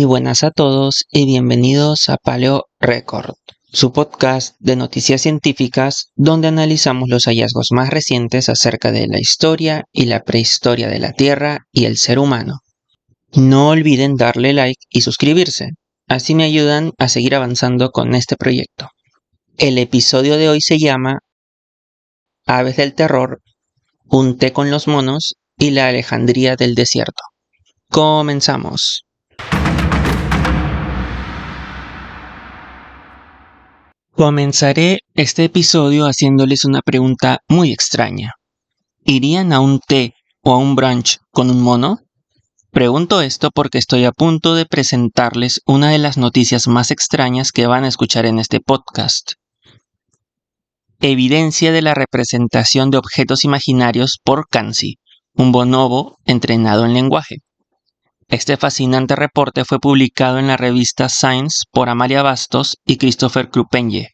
Muy buenas a todos y bienvenidos a Paleo Record, su podcast de noticias científicas donde analizamos los hallazgos más recientes acerca de la historia y la prehistoria de la Tierra y el ser humano. No olviden darle like y suscribirse, así me ayudan a seguir avanzando con este proyecto. El episodio de hoy se llama Aves del Terror, un té con los monos y la Alejandría del desierto. Comenzamos. Comenzaré este episodio haciéndoles una pregunta muy extraña. ¿Irían a un té o a un brunch con un mono? Pregunto esto porque estoy a punto de presentarles una de las noticias más extrañas que van a escuchar en este podcast. Evidencia de la representación de objetos imaginarios por Kanzi, un bonobo entrenado en lenguaje. Este fascinante reporte fue publicado en la revista Science por Amalia Bastos y Christopher Krupenje.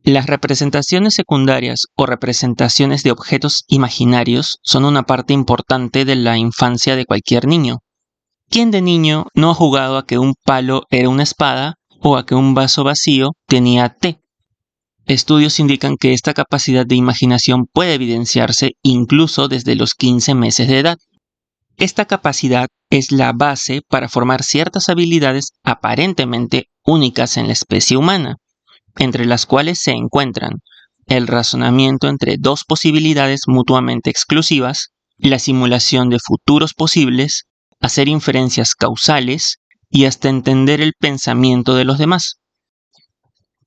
Las representaciones secundarias o representaciones de objetos imaginarios son una parte importante de la infancia de cualquier niño. ¿Quién de niño no ha jugado a que un palo era una espada o a que un vaso vacío tenía té? Estudios indican que esta capacidad de imaginación puede evidenciarse incluso desde los 15 meses de edad. Esta capacidad es la base para formar ciertas habilidades aparentemente únicas en la especie humana, entre las cuales se encuentran el razonamiento entre dos posibilidades mutuamente exclusivas, la simulación de futuros posibles, hacer inferencias causales y hasta entender el pensamiento de los demás.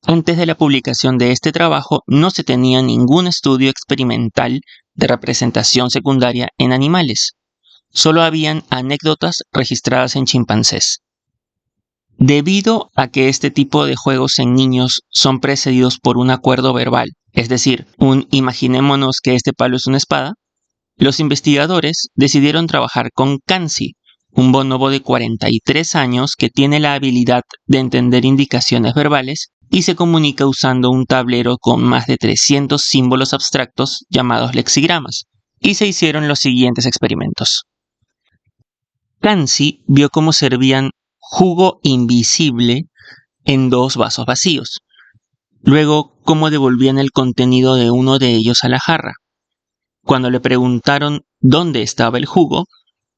Antes de la publicación de este trabajo no se tenía ningún estudio experimental de representación secundaria en animales. Solo habían anécdotas registradas en chimpancés. Debido a que este tipo de juegos en niños son precedidos por un acuerdo verbal, es decir, imaginémonos que este palo es una espada, los investigadores decidieron trabajar con Kanzi, un bonobo de 43 años que tiene la habilidad de entender indicaciones verbales y se comunica usando un tablero con más de 300 símbolos abstractos llamados lexigramas, y se hicieron los siguientes experimentos. Kanzi vio cómo servían jugo invisible en dos vasos vacíos. Luego, cómo devolvían el contenido de uno de ellos a la jarra. Cuando le preguntaron dónde estaba el jugo,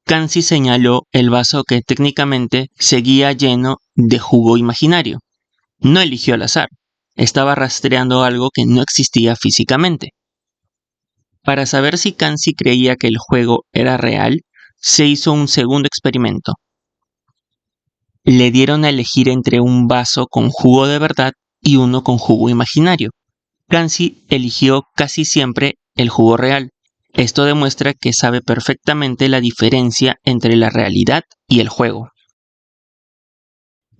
Kanzi señaló el vaso que técnicamente seguía lleno de jugo imaginario. No eligió al azar, estaba rastreando algo que no existía físicamente. Para saber si Kanzi creía que el juego era real, se hizo un segundo experimento. Le dieron a elegir entre un vaso con jugo de verdad y uno con jugo imaginario. Kanzi eligió casi siempre el jugo real. Esto demuestra que sabe perfectamente la diferencia entre la realidad y el juego.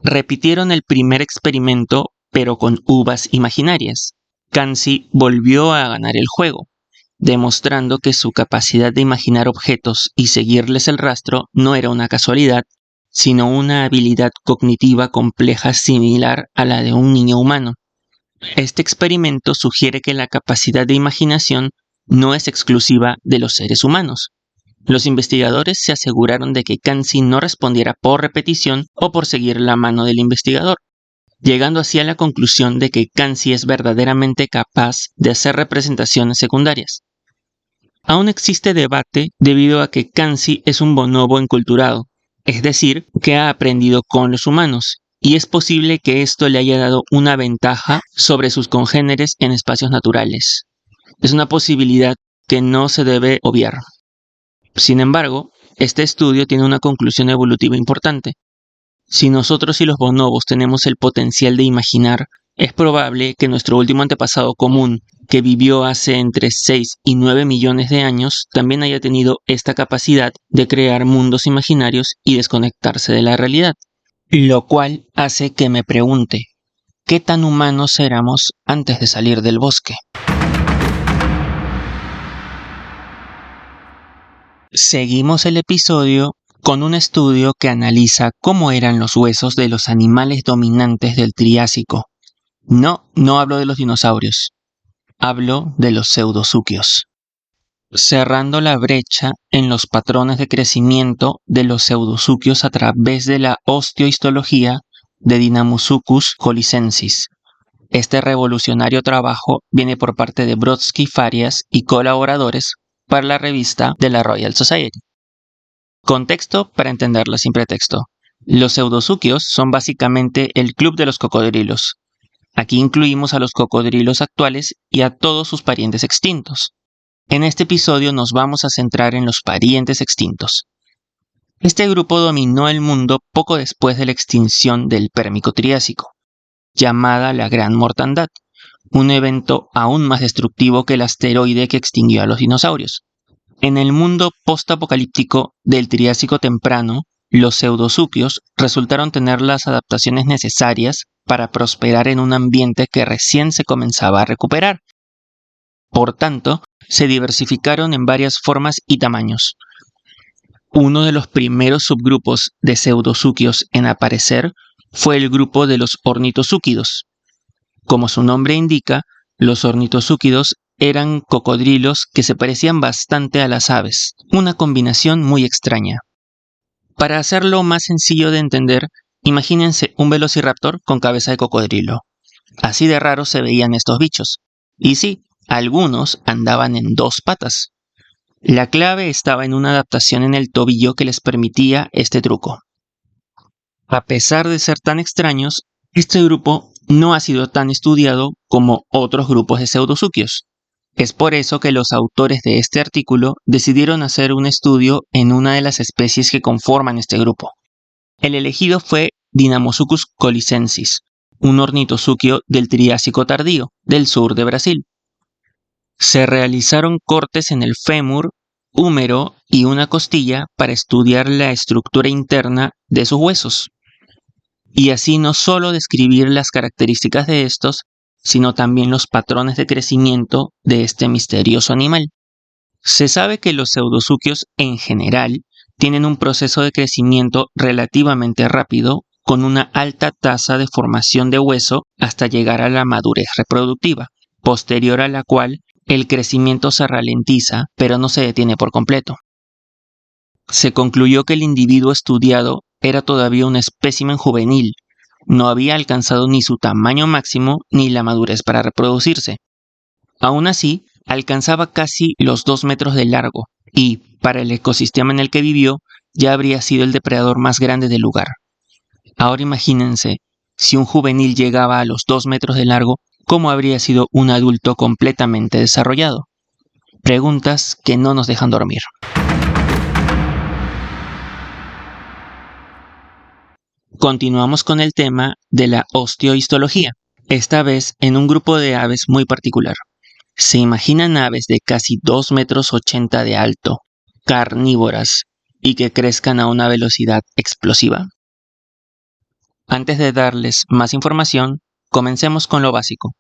Repitieron el primer experimento, pero con uvas imaginarias. Kanzi volvió a ganar el juego, demostrando que su capacidad de imaginar objetos y seguirles el rastro no era una casualidad, sino una habilidad cognitiva compleja similar a la de un niño humano. Este experimento sugiere que la capacidad de imaginación no es exclusiva de los seres humanos. Los investigadores se aseguraron de que Kanzi no respondiera por repetición o por seguir la mano del investigador, llegando así a la conclusión de que Kanzi es verdaderamente capaz de hacer representaciones secundarias. Aún existe debate debido a que Kanzi es un bonobo enculturado, es decir, que ha aprendido con los humanos, y es posible que esto le haya dado una ventaja sobre sus congéneres en espacios naturales. Es una posibilidad que no se debe obviar. Sin embargo, este estudio tiene una conclusión evolutiva importante. Si nosotros y los bonobos tenemos el potencial de imaginar, es probable que nuestro último antepasado común, que vivió hace entre 6 y 9 millones de años, también haya tenido esta capacidad de crear mundos imaginarios y desconectarse de la realidad. Lo cual hace que me pregunte, ¿qué tan humanos éramos antes de salir del bosque? Seguimos el episodio con un estudio que analiza cómo eran los huesos de los animales dominantes del Triásico. No hablo de los dinosaurios. Hablo de los pseudozúquios. cerrando la brecha en los patrones de crecimiento de los pseudozúquios a través de la osteohistología de Dinamusucus colicensis. Este revolucionario trabajo viene por parte de Brodsky, Farias y colaboradores para la revista de la Royal Society. Contexto para entenderlo sin pretexto. Los pseudozúquios son básicamente el club de los cocodrilos. Aquí incluimos a los cocodrilos actuales y a todos sus parientes extintos. En este episodio nos vamos a centrar en los parientes extintos. Este grupo dominó el mundo poco después de la extinción del Pérmico-Triásico, llamada la Gran Mortandad, un evento aún más destructivo que el asteroide que extinguió a los dinosaurios. En el mundo postapocalíptico del Triásico temprano, los pseudozúquios resultaron tener las adaptaciones necesarias para prosperar en un ambiente que recién se comenzaba a recuperar. Por tanto, se diversificaron en varias formas y tamaños. Uno de los primeros subgrupos de pseudozúquios en aparecer fue el grupo de los ornitozúquidos. Como su nombre indica, los ornitozúquidos eran cocodrilos que se parecían bastante a las aves, una combinación muy extraña. Para hacerlo más sencillo de entender, imagínense un velociraptor con cabeza de cocodrilo. Así de raros se veían estos bichos. Y sí, algunos andaban en dos patas. La clave estaba en una adaptación en el tobillo que les permitía este truco. A pesar de ser tan extraños, este grupo no ha sido tan estudiado como otros grupos de pseudozúquios. Es por eso que los autores de este artículo decidieron hacer un estudio en una de las especies que conforman este grupo. El elegido fue Dinamusucus colicensis, un ornitozúquio del Triásico tardío, del sur de Brasil. Se realizaron cortes en el fémur, húmero y una costilla para estudiar la estructura interna de sus huesos. Y así no solo describir las características de estos, sino también los patrones de crecimiento de este misterioso animal. Se sabe que los pseudozúquios en general tienen un proceso de crecimiento relativamente rápido, con una alta tasa de formación de hueso hasta llegar a la madurez reproductiva, posterior a la cual el crecimiento se ralentiza, pero no se detiene por completo. Se concluyó que el individuo estudiado era todavía un espécimen juvenil, no había alcanzado ni su tamaño máximo ni la madurez para reproducirse. Aún así, alcanzaba casi los 2 metros de largo y, para el ecosistema en el que vivió, ya habría sido el depredador más grande del lugar. Ahora imagínense, si un juvenil llegaba a los 2 metros de largo, ¿cómo habría sido un adulto completamente desarrollado? Preguntas que no nos dejan dormir. Continuamos con el tema de la osteohistología, esta vez en un grupo de aves muy particular. ¿Se imaginan aves de casi 2,80 metros de alto, carnívoras y que crezcan a una velocidad explosiva? Antes de darles más información, comencemos con lo básico.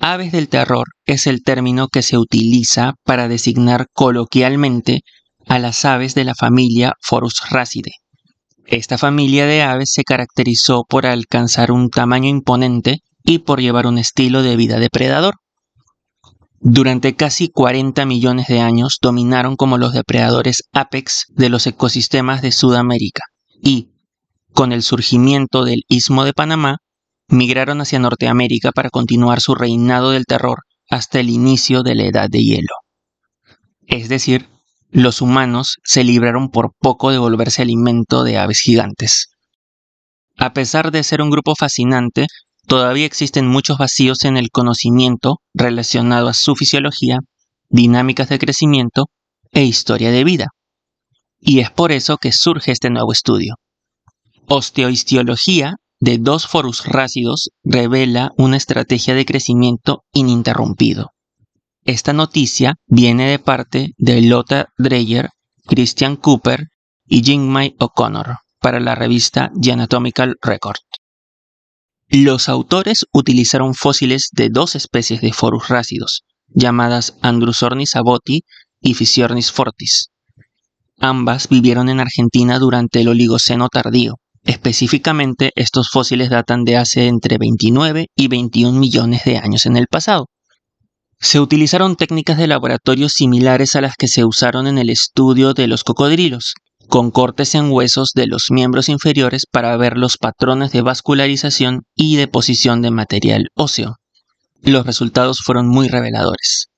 Aves del terror es el término que se utiliza para designar coloquialmente a las aves de la familia Forusrhacidae. Esta familia de aves se caracterizó por alcanzar un tamaño imponente y por llevar un estilo de vida depredador. Durante casi 40 millones de años dominaron como los depredadores apex de los ecosistemas de Sudamérica y, con el surgimiento del Istmo de Panamá, migraron hacia Norteamérica para continuar su reinado del terror hasta el inicio de la Edad de Hielo. Es decir, los humanos se libraron por poco de volverse alimento de aves gigantes. A pesar de ser un grupo fascinante, todavía existen muchos vacíos en el conocimiento relacionado a su fisiología, dinámicas de crecimiento e historia de vida. Y es por eso que surge este nuevo estudio. Osteohistología de 2 forusrhácidos revela una estrategia de crecimiento ininterrumpido. Esta noticia viene de parte de Lotta Dreyer, Christian Cooper y Jingmai O'Connor para la revista The Anatomical Record. Los autores utilizaron fósiles de 2 especies de forusrhácidos, llamadas Andrewsornis abboti y Physiornis fortis. Ambas vivieron en Argentina durante el Oligoceno tardío. Específicamente, estos fósiles datan de hace entre 29 y 21 millones de años en el pasado. Se utilizaron técnicas de laboratorio similares a las que se usaron en el estudio de los cocodrilos, con cortes en huesos de los miembros inferiores para ver los patrones de vascularización y deposición de material óseo. Los resultados fueron muy reveladores.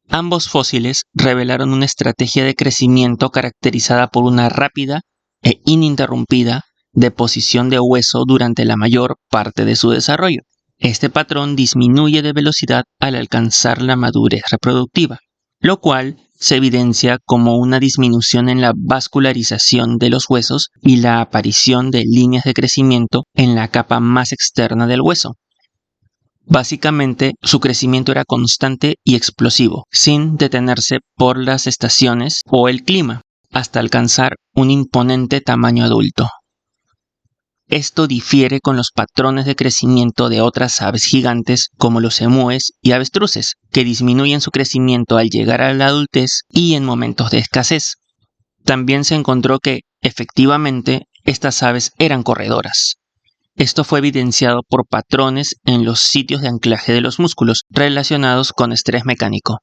Ambos fósiles revelaron una estrategia de crecimiento caracterizada por una rápida e ininterrumpida deposición de hueso durante la mayor parte de su desarrollo. Este patrón disminuye de velocidad al alcanzar la madurez reproductiva, lo cual se evidencia como una disminución en la vascularización de los huesos y la aparición de líneas de crecimiento en la capa más externa del hueso. Básicamente, su crecimiento era constante y explosivo, sin detenerse por las estaciones o el clima, hasta alcanzar un imponente tamaño adulto. Esto difiere con los patrones de crecimiento de otras aves gigantes como los emúes y avestruces, que disminuyen su crecimiento al llegar a la adultez y en momentos de escasez. También se encontró que, efectivamente, estas aves eran corredoras. Esto fue evidenciado por patrones en los sitios de anclaje de los músculos relacionados con estrés mecánico.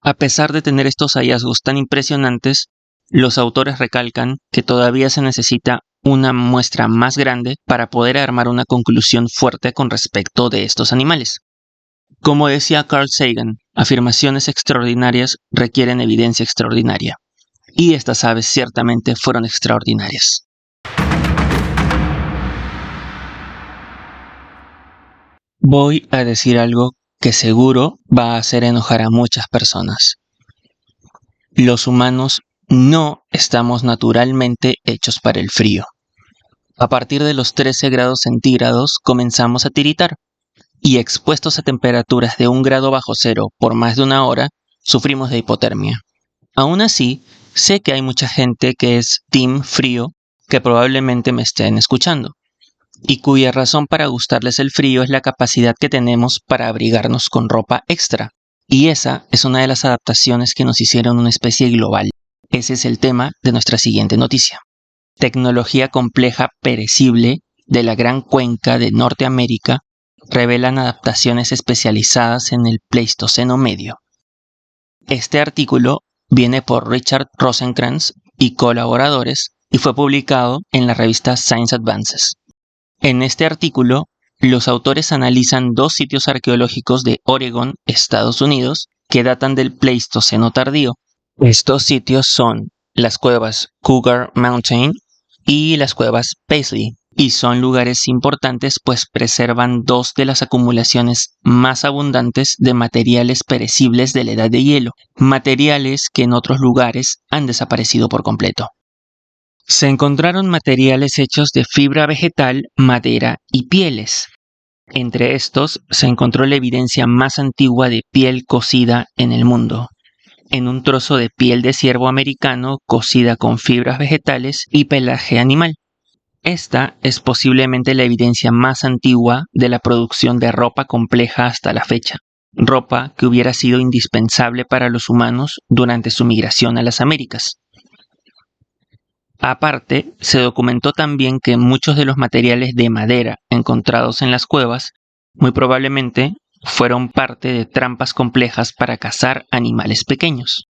A pesar de tener estos hallazgos tan impresionantes, los autores recalcan que todavía se necesita una muestra más grande para poder armar una conclusión fuerte con respecto de estos animales. Como decía Carl Sagan, afirmaciones extraordinarias requieren evidencia extraordinaria. Y estas aves ciertamente fueron extraordinarias. Voy a decir algo que seguro va a hacer enojar a muchas personas. Los humanos no estamos naturalmente hechos para el frío. A partir de los 13 grados centígrados comenzamos a tiritar, y expuestos a temperaturas de 1 grado bajo cero por más de una hora, sufrimos de hipotermia. Aún así, sé que hay mucha gente que es team frío que probablemente me estén escuchando, y cuya razón para gustarles el frío es la capacidad que tenemos para abrigarnos con ropa extra. Y esa es una de las adaptaciones que nos hicieron una especie global. Ese es el tema de nuestra siguiente noticia. Tecnología compleja perecible de la Gran Cuenca de Norteamérica revelan adaptaciones especializadas en el Pleistoceno medio. Este artículo viene por Richard Rosenkrantz y colaboradores y fue publicado en la revista Science Advances. En este artículo, los autores analizan 2 sitios arqueológicos de Oregon, Estados Unidos, que datan del Pleistoceno tardío. Estos sitios son las cuevas Cougar Mountain y las cuevas Paisley, y son lugares importantes pues preservan 2 de las acumulaciones más abundantes de materiales perecibles de la edad de hielo, materiales que en otros lugares han desaparecido por completo. Se encontraron materiales hechos de fibra vegetal, madera y pieles. Entre estos se encontró la evidencia más antigua de piel cocida en el mundo, en un trozo de piel de ciervo americano cocida con fibras vegetales y pelaje animal. Esta es posiblemente la evidencia más antigua de la producción de ropa compleja hasta la fecha, ropa que hubiera sido indispensable para los humanos durante su migración a las Américas. Aparte, se documentó también que muchos de los materiales de madera encontrados en las cuevas muy probablemente fueron parte de trampas complejas para cazar animales pequeños.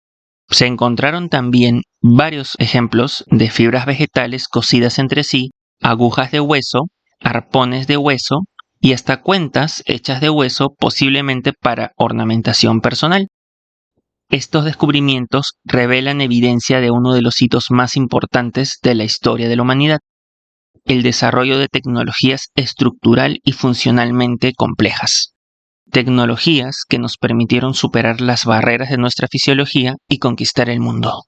Se encontraron también varios ejemplos de fibras vegetales cosidas entre sí, agujas de hueso, arpones de hueso y hasta cuentas hechas de hueso posiblemente para ornamentación personal. Estos descubrimientos revelan evidencia de uno de los hitos más importantes de la historia de la humanidad, el desarrollo de tecnologías estructural y funcionalmente complejas. Tecnologías que nos permitieron superar las barreras de nuestra fisiología y conquistar el mundo.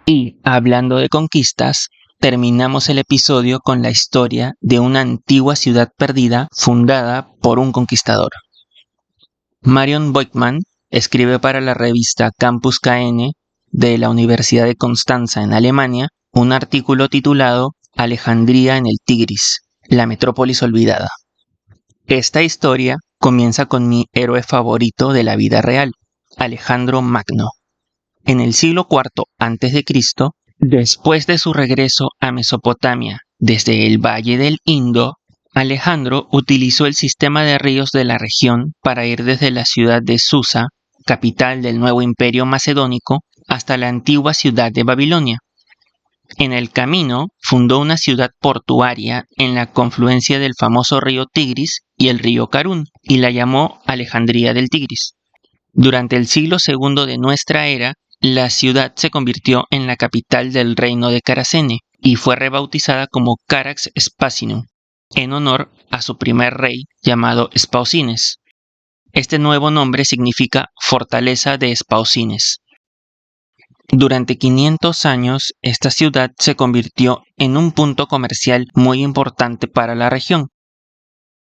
Y hablando de conquistas, terminamos el episodio con la historia de una antigua ciudad perdida fundada por un conquistador. Marion Voigtmann escribe para la revista Campus KN de la Universidad de Constanza en Alemania un artículo titulado Alejandría en el Tigris, la metrópolis olvidada. Esta historia comienza con mi héroe favorito de la vida real, Alejandro Magno. En el siglo IV a.C., después de su regreso a Mesopotamia desde el Valle del Indo, Alejandro utilizó el sistema de ríos de la región para ir desde la ciudad de Susa, capital del nuevo imperio macedónico, hasta la antigua ciudad de Babilonia. En el camino fundó una ciudad portuaria en la confluencia del famoso río Tigris y el río Carún, y la llamó Alejandría del Tigris. Durante el siglo II de nuestra era, la ciudad se convirtió en la capital del reino de Caracene y fue rebautizada como Charax Spasinu, en honor a su primer rey llamado Espausines. Este nuevo nombre significa Fortaleza de Espausines. Durante 500 años, esta ciudad se convirtió en un punto comercial muy importante para la región.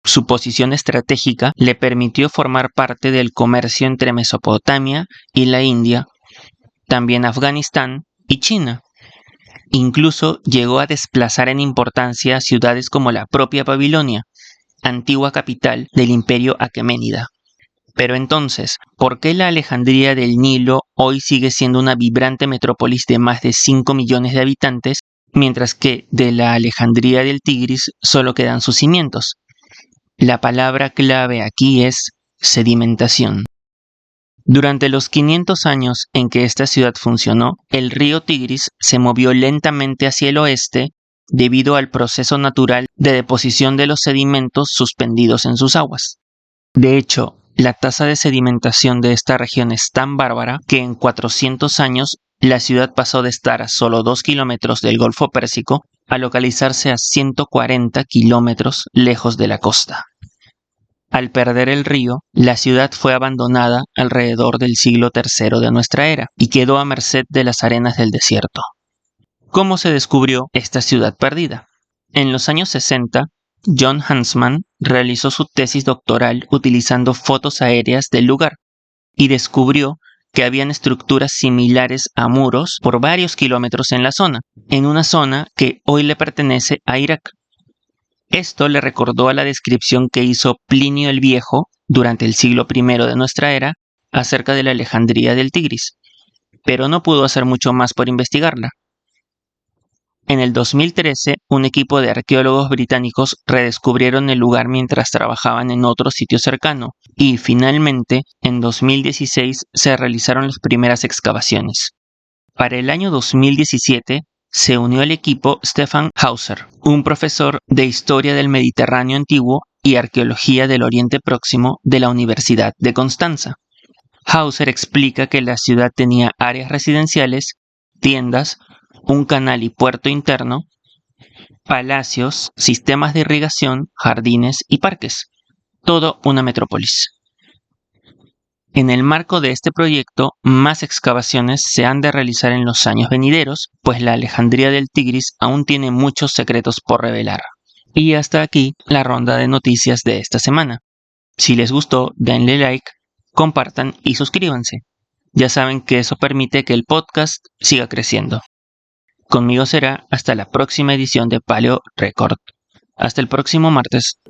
Su posición estratégica le permitió formar parte del comercio entre Mesopotamia y la India, también Afganistán y China. Incluso llegó a desplazar en importancia a ciudades como la propia Babilonia, antigua capital del imperio aqueménida. Pero entonces, ¿por qué la Alejandría del Nilo hoy sigue siendo una vibrante metrópolis de más de 5 millones de habitantes, mientras que de la Alejandría del Tigris solo quedan sus cimientos? La palabra clave aquí es sedimentación. Durante los 500 años en que esta ciudad funcionó, el río Tigris se movió lentamente hacia el oeste debido al proceso natural de deposición de los sedimentos suspendidos en sus aguas. De hecho, la tasa de sedimentación de esta región es tan bárbara que en 400 años la ciudad pasó de estar a solo 2 kilómetros del Golfo Pérsico a localizarse a 140 kilómetros lejos de la costa. Al perder el río, la ciudad fue abandonada alrededor del siglo III de nuestra era y quedó a merced de las arenas del desierto. ¿Cómo se descubrió esta ciudad perdida? En los años 60, John Huntsman realizó su tesis doctoral utilizando fotos aéreas del lugar y descubrió que habían estructuras similares a muros por varios kilómetros en la zona, en una zona que hoy le pertenece a Irak. Esto le recordó a la descripción que hizo Plinio el Viejo durante el siglo I de nuestra era acerca de la Alejandría del Tigris, pero no pudo hacer mucho más por investigarla. En el 2013, un equipo de arqueólogos británicos redescubrieron el lugar mientras trabajaban en otro sitio cercano, y finalmente, en 2016, se realizaron las primeras excavaciones. Para el año 2017, se unió al equipo Stefan Hauser, un profesor de Historia del Mediterráneo Antiguo y Arqueología del Oriente Próximo de la Universidad de Constanza. Hauser explica que la ciudad tenía áreas residenciales, tiendas, un canal y puerto interno, palacios, sistemas de irrigación, jardines y parques. Todo una metrópolis. En el marco de este proyecto, más excavaciones se han de realizar en los años venideros, pues la Alejandría del Tigris aún tiene muchos secretos por revelar. Y hasta aquí la ronda de noticias de esta semana. Si les gustó, denle like, compartan y suscríbanse. Ya saben que eso permite que el podcast siga creciendo. Conmigo será hasta la próxima edición de Paleo Record. Hasta el próximo martes.